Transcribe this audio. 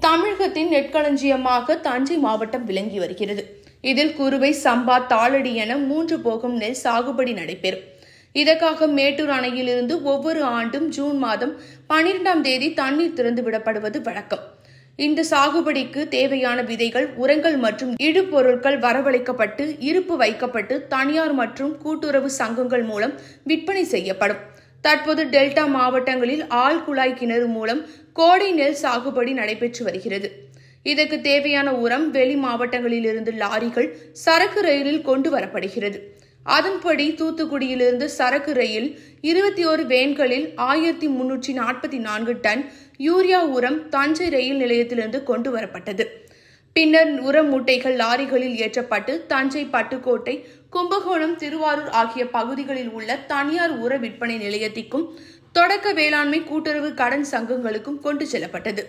தமிழகத்தின் நெற்களஞ்சியமாக தஞ்சை மாவட்டம் விளங்கி வருகிறது. இதில் குறுவை, சம்பா, தாளடி என 3 போகம் நெல் சாகுபடி நடைபெறும். இதற்காக மேட்டூர் அணையிலிருந்து ஒவ்வொரு ஆண்டும் ஜூன் மாதம் 12ஆம் தேதி தண்ணீர் திறந்து விடப்படுவது வழக்கம். இந்த சாகுபடிக்கு தேவையான விதைகள், உரங்கள் மற்றும் இடுபொருட்கள் வரவழைக்கப்பட்டு இருப்பு வைக்கப்பட்டு தனியார் மற்றும் கூட்டுறவு சங்கங்கள் மூலம் விற்பனை செய்யப்படும். தற்போது டெல்டா மாவட்டங்களில் ஆழ்குழாய் கிணறு மூலம் கோடை நெல் சாகுபடி நடைபெற்று வருகிறது. இதற்கு தேவையான உரம் வெளி மாவட்டங்களிலிருந்து லாரிகள், சரக்கு ரயிலில் கொண்டு வரப்படுகிறது. அதன்படி தூத்துக்குடியிலிருந்து சரக்கு ரயில் 21 வேன்களில் 1344 டன் யூரியா உரம் தஞ்சை ரயில் நிலையத்திலிருந்து கொண்டு வரப்பட்டது. பின்னர் உர மூட்டைகள் லாரிகளில் ஏற்றப்பட்டு தஞ்சை, பட்டுக்கோட்டை, கும்பகோணம், திருவாரூர் ஆகிய பகுதிகளில் உள்ள தனியார் உர விற்பனை நிலையத்திற்கும் தொடக்க வேளாண்மை கூட்டுறவு கடன் சங்கங்களுக்கும் கொண்டு செல்லப்பட்டது.